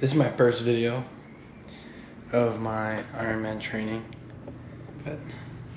This is my first video of my Ironman training. But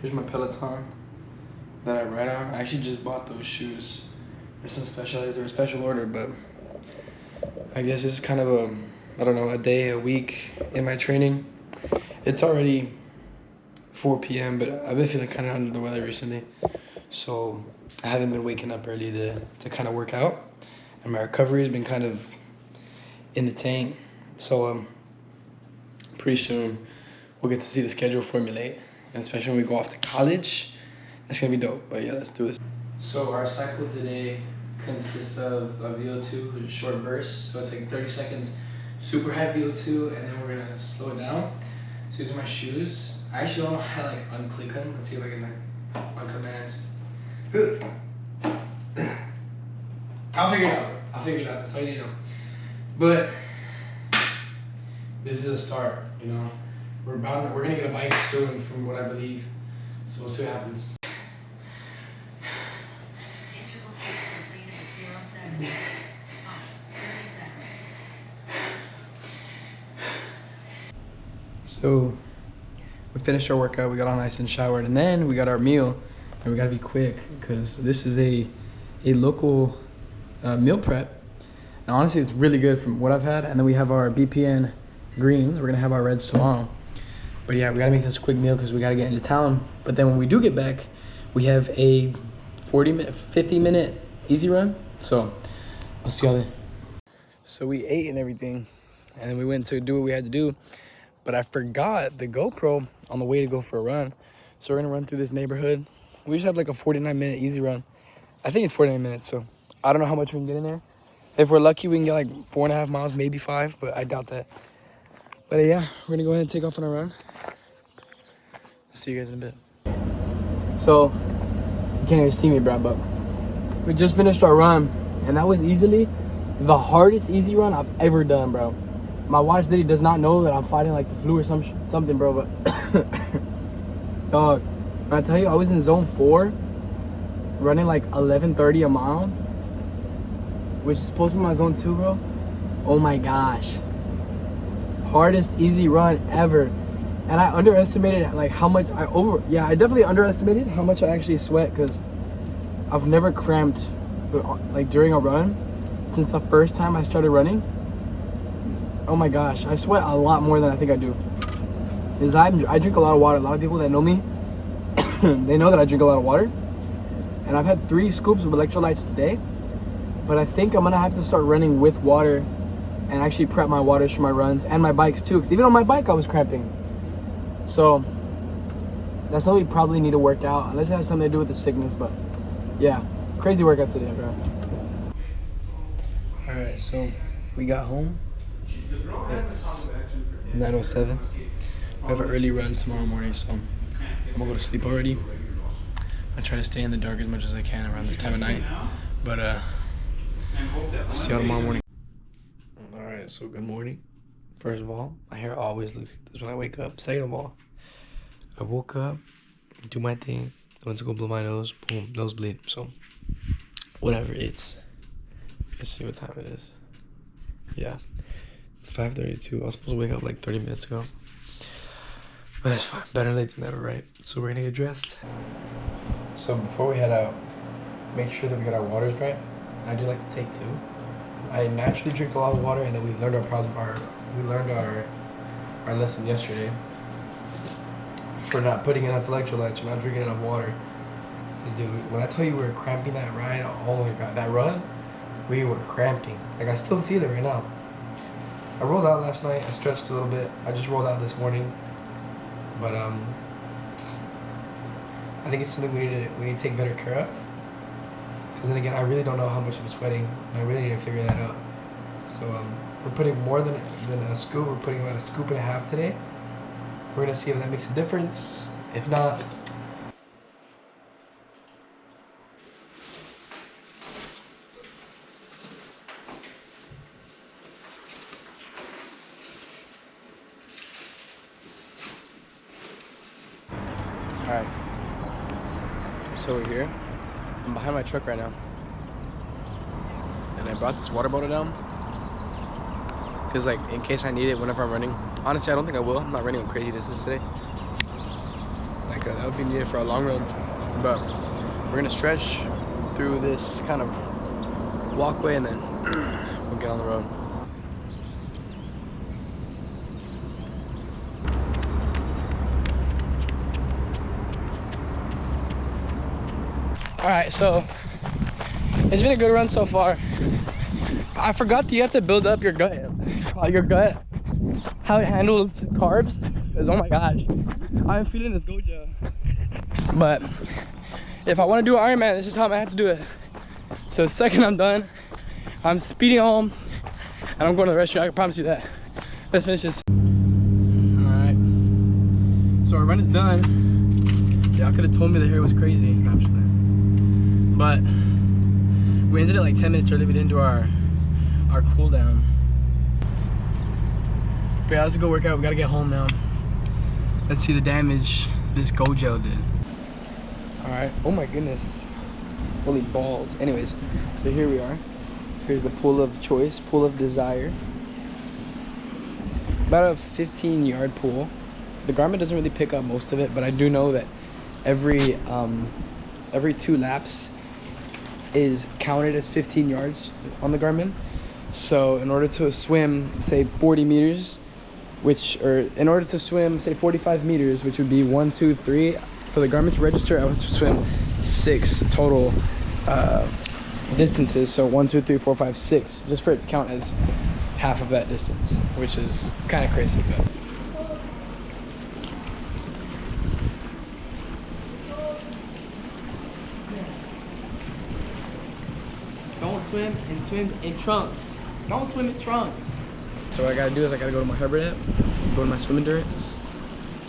here's my Peloton that I ride on. I actually just bought those shoes. They're some specialized, they're a special order, but I guess it's kind of a, I don't know, a day, a week in my training. It's already 4 p.m., but I've been feeling kind of under the weather recently. So I haven't been waking up early to kind of work out. And my recovery has been kind of in the tank. So pretty soon we'll get to see the schedule formulate. And especially when we go off to college, it's gonna be dope. But yeah, let's do this. So our cycle today consists of a VO2, short burst. So it's like 30 seconds, super high VO2, and then we're gonna slow it down. So these are my shoes. I actually don't know how to like unclick them. Let's see if I can like on command. I'll figure it out. I'll figure it out. That's all you need to know. But this is a start, you know. We're gonna get a bike soon, from what I believe. So we'll see what happens. Interval 6 completed at 0 seconds. 30 seconds. So we finished our workout. We got all nice and showered, and then we got our meal. And we gotta be quick because this is a local meal prep. And honestly, it's really good from what I've had. And then we have our BPN greens. We're gonna have our reds tomorrow. But yeah, we gotta make this a quick meal because we gotta get into town. But then when we do get back, we have a 50-minute easy run. So we'll see how So we ate and everything, and then we went to do what we had to do. But I forgot the GoPro on the way to go for a run. So we're gonna run through this neighborhood. We just have like a 49-minute easy run. I think it's 49 minutes, so I don't know how much we can get in there. If we're lucky, we can get like 4.5 miles, maybe 5, but I doubt that. But yeah, we're gonna go ahead and take off on a run. I'll see you guys in a bit. So, you can't even see me, bro, but we just finished our run, and that was easily the hardest easy run I've ever done, bro. My watch literally does not know that I'm fighting like the flu or something, bro, but dog, when I tell you I was in zone 4, running like 11:30 a mile, which is supposed to be my zone 2, bro. Oh my gosh. Hardest easy run ever. And I underestimated like how much I definitely underestimated how much I actually sweat, because I've never cramped like during a run since the first time I started running. Oh my gosh, I sweat a lot more than I think I do. Because I drink a lot of water. A lot of people that know me, they know that I drink a lot of water. And I've had 3 scoops of electrolytes today. But I think I'm gonna have to start running with water and actually prep my waters for my runs and my bikes too. Because even on my bike, I was cramping. So that's something we probably need to work out, unless it has something to do with the sickness. But yeah, crazy workout today, bro. All right, so we got home. It's 9:07. We have an early run tomorrow morning, so I'm gonna go to sleep already. I try to stay in the dark as much as I can around this time of night, but I'll see y'all tomorrow morning. All right, so good morning. First of all, my hair always looks like this when I wake up. Second of all, I woke up, do my thing, I went to go blow my nose, boom, nosebleed. So whatever, let's see what time it is. Yeah, it's 5:32. I was supposed to wake up like 30 minutes ago, but it's fine. Better late than never, right? So we're gonna get dressed. So before we head out, make sure that we get our waters right. I do like to take 2. I naturally drink a lot of water, and then we learned our lesson yesterday for not putting enough electrolytes, for not drinking enough water. Dude, when I tell you we were cramping that ride, oh my god, that run, we were cramping. Like, I still feel it right now. I rolled out last night, I stretched a little bit. I just rolled out this morning, but I think it's something we need to take better care of. Because then again, I really don't know how much I'm sweating. I really need to figure that out. So we're putting more than a scoop. We're putting about 1.5 scoops today. We're gonna see if that makes a difference. If not, all right. So we're here. I'm behind my truck right now. And I brought this water bottle down because like in case I need it whenever I'm running. Honestly, I don't think I will. I'm not running a crazy distance today. Like that would be needed for a long run. But we're gonna stretch through this kind of walkway and then we'll get on the road. All right, so it's been a good run so far. I forgot that you have to build up your gut, how it handles carbs. Because oh my gosh, I'm feeling this Gojo. But if I want to do an Ironman, this is how I have to do it. So the second I'm done, I'm speeding home and I'm going to the restaurant. I can promise you that. Let's finish this. All right, so our run is done. Y'all could have told me the hair was crazy. No, I'm just playing. But we ended it like 10 minutes early. We didn't do our cool down. But yeah, let's go work out. We gotta get home now. Let's see the damage this Gojo did. All right. Oh my goodness. Holy balls. Anyways, so here we are. Here's the pool of choice, pool of desire. About a 15-yard pool. The Garmin doesn't really pick up most of it, but I do know that every 2 laps is counted as 15 yards on the Garmin. So in order to swim, say 40 meters, in order to swim, say 45 meters, which would be 1, 2, 3, for the Garmin to register, I would swim 6 total distances. So 1, 2, 3, 4, 5, 6, just for it to count as half of that distance, which is kind of crazy, but. Don't swim in trunks. Don't swim in trunks. So what I gotta do is I gotta go to my Hybrid app, go to my swim endurance,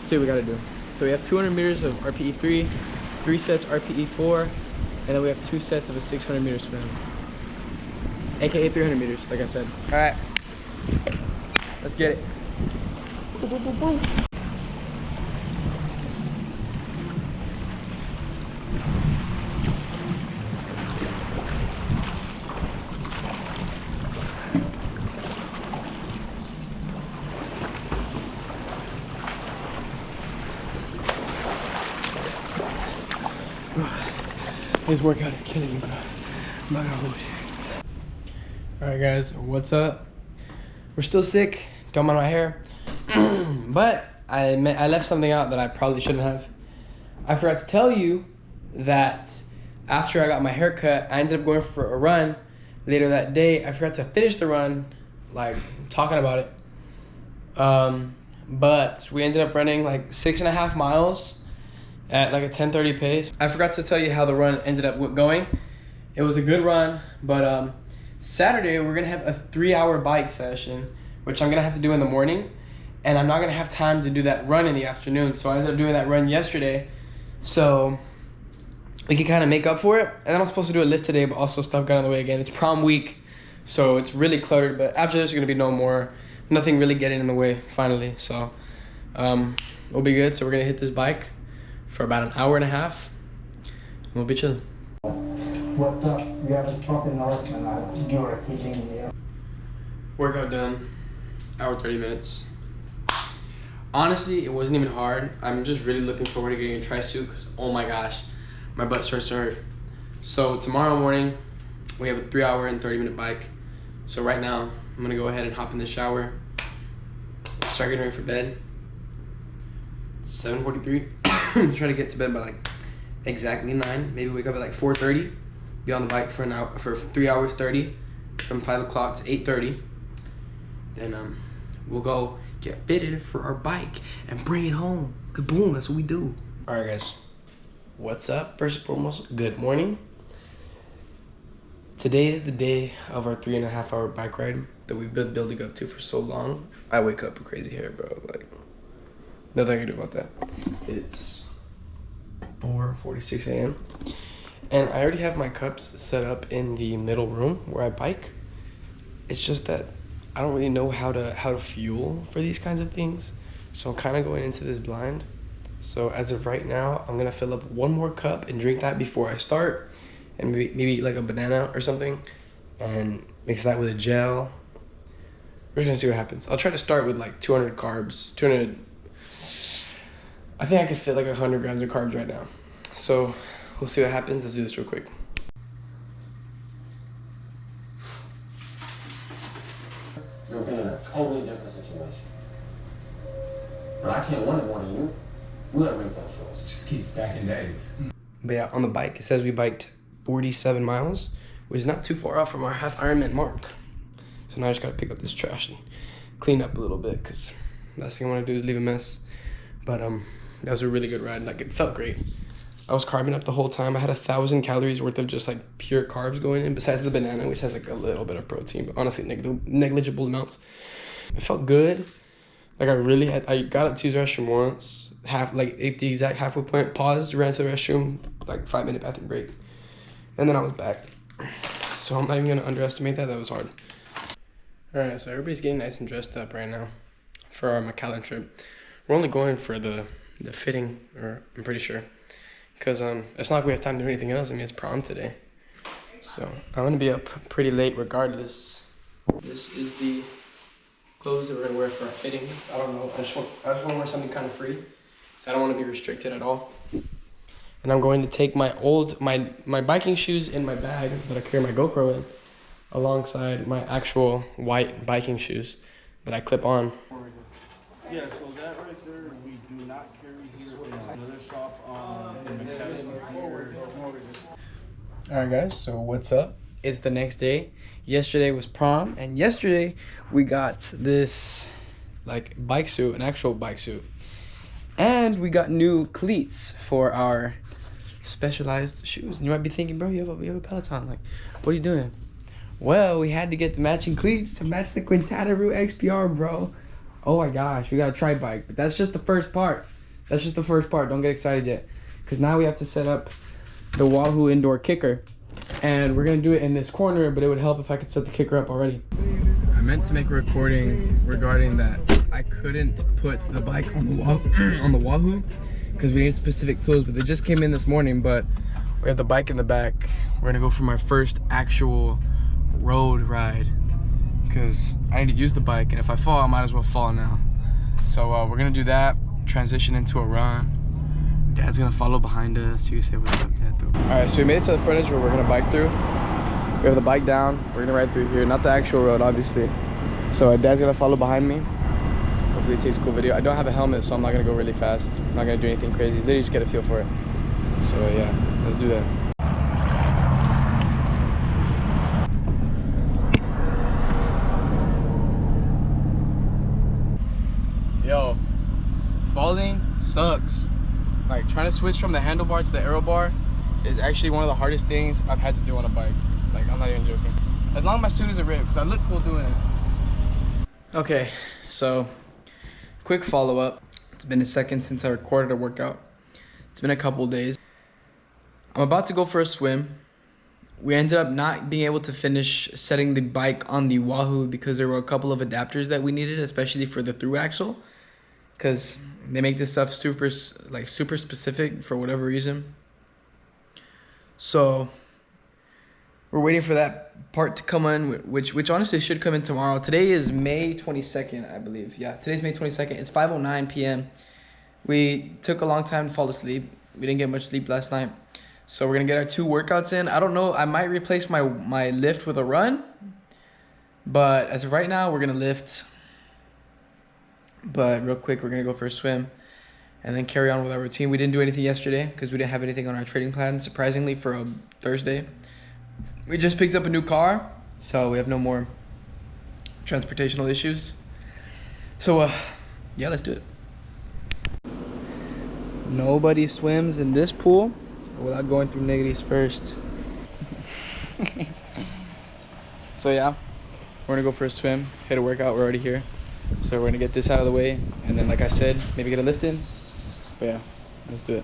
see what we gotta do. So we have 200 meters of RPE 3, 3 sets RPE 4, and then we have 2 sets of a 600 meter swim. AKA 300 meters, like I said. All right, let's get it. Boom, boom, boom, boom. This workout is killing me, bro. I'm not gonna hold you. Alright guys, what's up? We're still sick, don't mind my hair. But I left something out that I probably shouldn't have. I forgot to tell you that after I got my hair cut, I ended up going for a run later that day. I forgot to finish the run, like talking about it. But we ended up running like 6.5 miles at like a 10:30 pace. I forgot to tell you how the run ended up going. It was a good run, but Saturday we're gonna have a 3-hour bike session, which I'm gonna have to do in the morning, and I'm not gonna have time to do that run in the afternoon. So I ended up doing that run yesterday, so we can kind of make up for it. And I'm supposed to do a lift today, but also stuff got in the way again. It's prom week, so it's really cluttered. But after this, there's gonna be nothing really getting in the way finally. So we'll be good. So we're gonna hit this bike for about 1.5 hours, and we'll be chilling. What's up? You have a fucking Norseman. You're kidding me. Workout done. Hour 30 minutes. Honestly, it wasn't even hard. I'm just really looking forward to getting a tri-suit because oh my gosh, my butt starts to hurt. So tomorrow morning, we have a 3-hour and 30-minute bike. So right now, I'm gonna go ahead and hop in the shower, start getting ready for bed. It's 7:43. Try to get to bed by like exactly 9. Maybe wake up at like 4:30. Be on the bike for 3 hours 30, from 5 o'clock to 8:30. Then we'll go get fitted for our bike and bring it home. Kaboom! That's what we do. All right, guys. What's up? First and foremost, good morning. Today is the day of our 3.5-hour bike ride that we've been building up to for so long. I wake up with crazy hair, bro. Like, nothing I can do about that. It's 4:46 a.m. and I already have my cups set up in the middle room where I bike. It's just that I don't really know how to fuel for these kinds of things, so I'm kind of going into this blind. So as of right now, I'm gonna fill up 1 more cup and drink that before I start, and maybe like a banana or something, and mix that with a gel. We're just gonna see what happens. I'll try to start with like 200 carbs. 200. I think I could fit like 100 grams of carbs right now. So we'll see what happens. Let's do this real quick. You're being in a totally different situation. But I can't want it more than you. We gotta make that choice. Just keep stacking days. But yeah, on the bike, it says we biked 47 miles, which is not too far off from our half Ironman mark. So now I just gotta pick up this trash and clean up a little bit, because last thing I wanna do is leave a mess. But that was a really good ride. Like, it felt great. I was carbing up the whole time. I had 1,000 calories worth of just like pure carbs going in, besides the banana, which has like a little bit of protein, but honestly negligible amounts. It felt good. Like I got up to use the restroom once, at the exact halfway point, paused, ran to the restroom, like 5-minute bathroom break, and then I was back. So I'm not even gonna underestimate that. That was hard. All right, so everybody's getting nice and dressed up right now for our McAllen trip. We're only going for the fitting, or I'm pretty sure, because it's not like we have time to do anything else. I mean, it's prom today, so I'm gonna be up pretty late regardless. This is the clothes that we're gonna wear for our fittings. I don't know. I just want to wear something kind of free, so I don't want to be restricted at all. And I'm going to take my biking shoes in my bag that I carry my GoPro in, alongside my actual white biking shoes that I clip on. Yeah, so that right there, we do not carry here in another shop in McAllen. Alright guys, so what's up? It's the next day. Yesterday was prom, and yesterday we got this like bike suit, an actual bike suit. And we got new cleats for our specialized shoes. And you might be thinking, bro, you have a Peloton. Like, what are you doing? Well, we had to get the matching cleats to match the Quintana Roo XPR, bro. Oh my gosh, we got a tri-bike, but that's just the first part. That's just the first part. Don't get excited yet, because now we have to set up the Wahoo indoor kicker, and we're gonna do it in this corner, but it would help if I could set the kicker up already. I meant to make a recording regarding that. I couldn't put the bike on the Wahoo because we need specific tools, but they just came in this morning. But we have the bike in the back. We're gonna go for my first actual road ride, because I need to use the bike, and if I fall, I might as well fall now. So we're gonna do that, transition into a run. Dad's gonna follow behind us. You say what's up, Dad, though. All right, so we made it to the frontage where we're gonna bike through. We have the bike down. We're gonna ride through here, not the actual road, obviously. So Dad's gonna follow behind me. Hopefully it takes a cool video. I don't have a helmet, so I'm not gonna go really fast. I'm not gonna do anything crazy. Literally just get a feel for it. So yeah, let's do that. Yo, falling sucks. Like, trying to switch from the handlebar to the aero bar is actually one of the hardest things I've had to do on a bike. Like, I'm not even joking. As long as my suit isn't ripped, because I look cool doing it. Okay, so quick follow-up. It's been a second since I recorded a workout. It's been a couple days. I'm about to go for a swim. We ended up not being able to finish setting the bike on the Wahoo because there were a couple of adapters that we needed, especially for the through axle, because they make this stuff super specific for whatever reason. So we're waiting for that part to come in, which honestly should come in tomorrow. Today is May 22nd, I believe. Yeah, today's May 22nd. It's 5:09 p.m. We took a long time to fall asleep. We didn't get much sleep last night. So we're gonna get our 2 workouts in. I don't know, I might replace my lift with a run, but as of right now, we're gonna lift. But real quick, we're gonna go for a swim and then carry on with our routine. We didn't do anything yesterday because we didn't have anything on our trading plan, surprisingly, for a Thursday. We just picked up a new car, so we have no more transportational issues. So yeah, let's do it. Nobody swims in this pool without going through negatives first. So yeah, we're gonna go for a swim, hit a workout. We're already here, so we're gonna get this out of the way, and then, like I said, maybe get a lift in. But yeah, let's do it.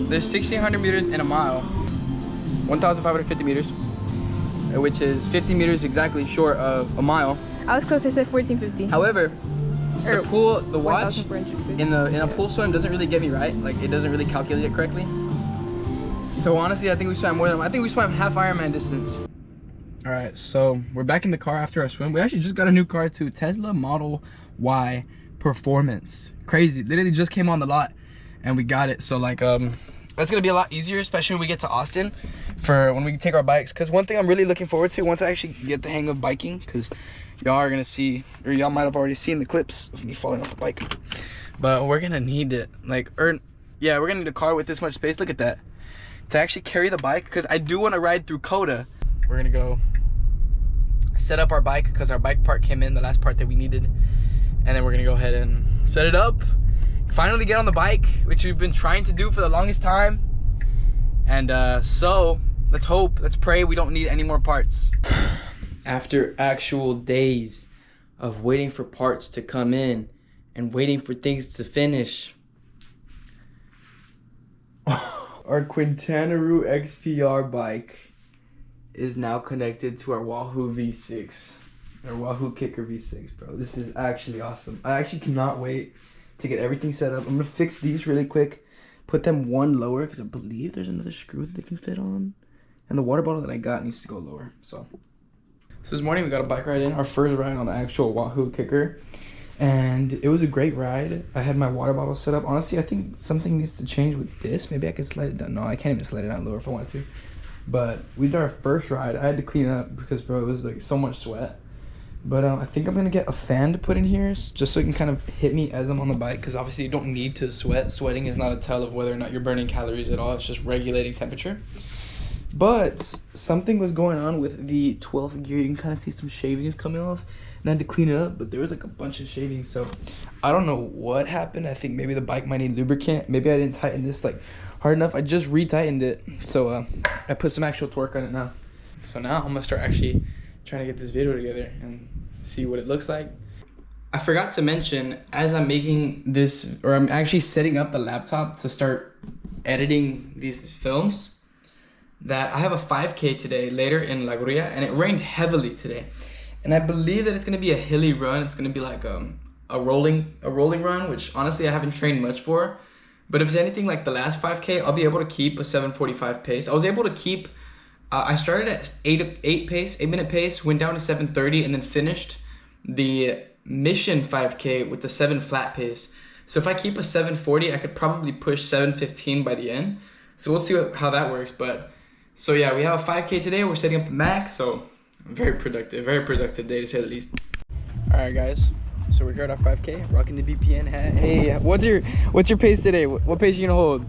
There's 1,600 meters in a mile, 1,550 meters, which is 50 meters exactly short of a mile. I was close, I said 1450. However, The pool, the watch 1,450. in a pool swim doesn't really get me right. Like it doesn't really calculate it correctly. So honestly, I think we swam more than, I think we swam half Ironman distance. All right, so we're back in the car after our swim. We actually just got a new car too, Tesla Model Y Performance. Crazy, literally just came on the lot and we got it. So like, that's gonna be a lot easier, especially when we get to Austin for when we take our bikes. Cause one thing I'm really looking forward to once I actually get the hang of biking, cause y'all are gonna see, or y'all might have already seen the clips of me falling off the bike. But we're gonna need it, like, yeah, we're gonna need a car with this much space. Look at that. To actually carry the bike, cause I do wanna ride through Coda. We're gonna go set up our bike, cause our bike part came in, the last part that we needed. And then we're gonna go ahead and set it up. Finally get on the bike, which we've been trying to do for the longest time. And so let's hope, let's pray we don't need any more parts. After actual days of waiting for parts to come in and waiting for things to finish, our Quintanaroo XPR bike is now connected to our Wahoo V6, our Wahoo Kicker V6, bro. This is actually awesome. I actually cannot wait to get everything set up. I'm gonna fix these really quick, put them one lower, because I believe there's another screw that they can fit on. And the water bottle that I got needs to go lower, so this morning we got a bike ride in, our first ride on the actual Wahoo Kicker. And it was a great ride. I had my water bottle set up. Honestly, I think something needs to change with this. Maybe I can slide it down. No, I can't even slide it down lower if I wanted to. But we did our first ride. I had to clean it up because, bro, it was like so much sweat. But I think I'm gonna get a fan to put in here just so it can kind of hit me as I'm on the bike, because obviously you don't need to sweat. Sweating is not a tell of whether or not you're burning calories at all. It's just regulating temperature. But something was going on with the 12th gear. You can kind of see some shavings coming off, and I had to clean it up, but there was like a bunch of shavings. So I don't know what happened. I think maybe the bike might need lubricant. Maybe I didn't tighten this like hard enough. I just re-tightened it. So I put some actual torque on it now. So now I'm gonna start actually trying to get this video together and see what it looks like. I forgot to mention, as I'm making this, or I'm actually setting up the laptop to start editing these films, that I have a 5K today later in La Grulla, and it rained heavily today. And I believe that it's gonna be a hilly run. It's gonna be like a rolling run, which honestly I haven't trained much for. But if it's anything like the last 5K, I'll be able to keep a 7:45 pace. I was able to keep, I started at 8 minute pace, went down to 7:30, and then finished the Mission 5K with the 7 flat pace. So if I keep a 7:40, I could probably push 7:15 by the end. So we'll see how that works. But so yeah, we have a 5K today. We're setting up the max, so very productive day to say the least. All right, guys. So we're here at our 5K, rocking the BPN hat. Hey, what's your pace today? What pace are you gonna hold?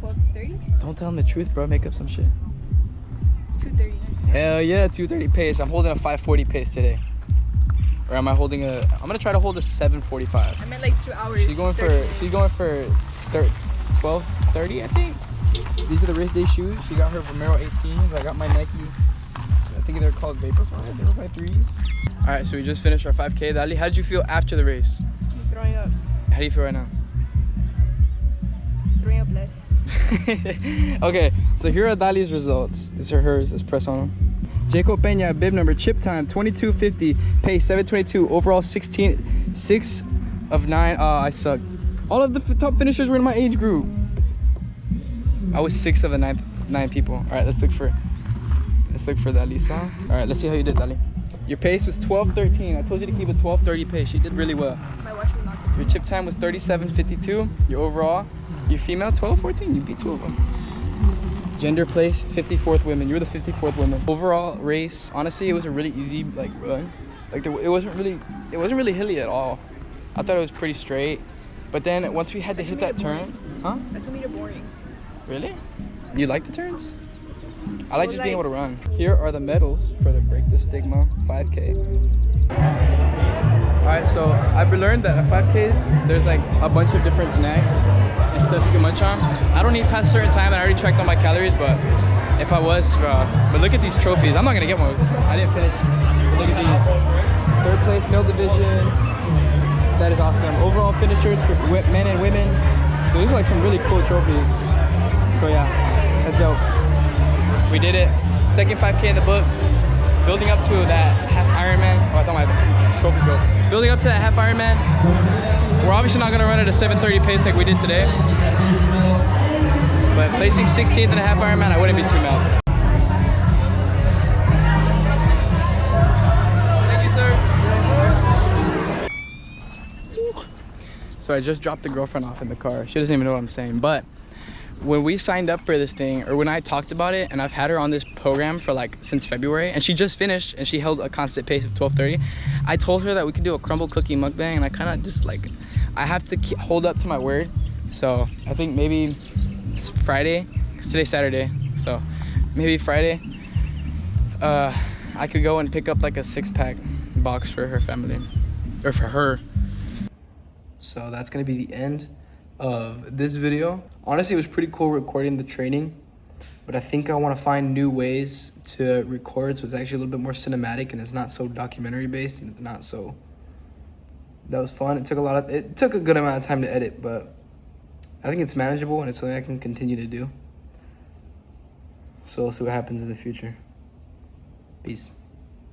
12:30. Don't tell them the truth, bro. Make up some shit. 2:30. Hell yeah, 2:30 pace. I'm holding a 5:40 pace today. Or am I holding a? I'm gonna try to hold a 7:45. I meant like 2 hours. She's going for 12:30, I think. These are the race day shoes. She got her Vomero 18s. I got my Nike. I think they're called Vaporfly 3s. All right, so we just finished our 5K. Dali, how did you feel after the race? I'm throwing up. How do you feel right now? Throwing up less. Okay, so here are Dali's results. These are hers. Let's press on them. Jacob Peña, bib number, chip time 22:50, pace 7:22, overall 6 of 9. I suck. All of the top finishers were in my age group. I was 6 of the 9 people. All right, let's look for Dalisa. All right, let's see how you did, Dali. Your pace was 12:13. I told you to keep a 12:30 pace. She did really well. My watch will not take. Your chip time was 37:52. Your overall, your female 12:14. You beat 2 of them. Gender place 54th women. You were the 54th woman. Overall race, honestly, it was a really easy like run. Like it wasn't really hilly at all. I thought it was pretty straight. But then once we had to hit that turn, huh? That's what made it boring. Really? You like the turns? I like just being able to run. Here are the medals for the Break the Stigma 5K. Alright, so I've learned that at 5Ks, there's like a bunch of different snacks and stuff you can munch on. I don't eat past a certain time, and I already tracked all my calories, but if I was, but look at these trophies. I'm not gonna get one. I didn't finish. Look at these. 3rd place, male division. That is awesome. Overall finishers for men and women. So these are like some really cool trophies. So yeah, that's dope. We did it. 2nd 5K in the book. building up to that half Ironman. Oh, I thought my trophy broke. Building up to that half Ironman. We're obviously not gonna run at a 7:30 pace like we did today. But placing 16th in a half Ironman, I wouldn't be too mad. Thank you, sir. So I just dropped the girlfriend off in the car. She doesn't even know what I'm saying, but when we signed up for this thing, or when I talked about it, and I've had her on this program for like since February, and she just finished and she held a constant pace of 12:30. I told her that we could do a crumble cookie mukbang, and I kind of just like, I have to hold up to my word. So I think maybe it's Friday, because today's Saturday, so maybe Friday I could go and pick up like a 6-pack box for her family, or for her. So that's gonna be the end of this video. Honestly, it was pretty cool recording the training, but I think I want to find new ways to record so it's actually a little bit more cinematic and it's not so documentary based and it's not so. That was fun. It took a good amount of time to edit, but I think it's manageable and it's something I can continue to do. So we'll see what happens in the future. Peace.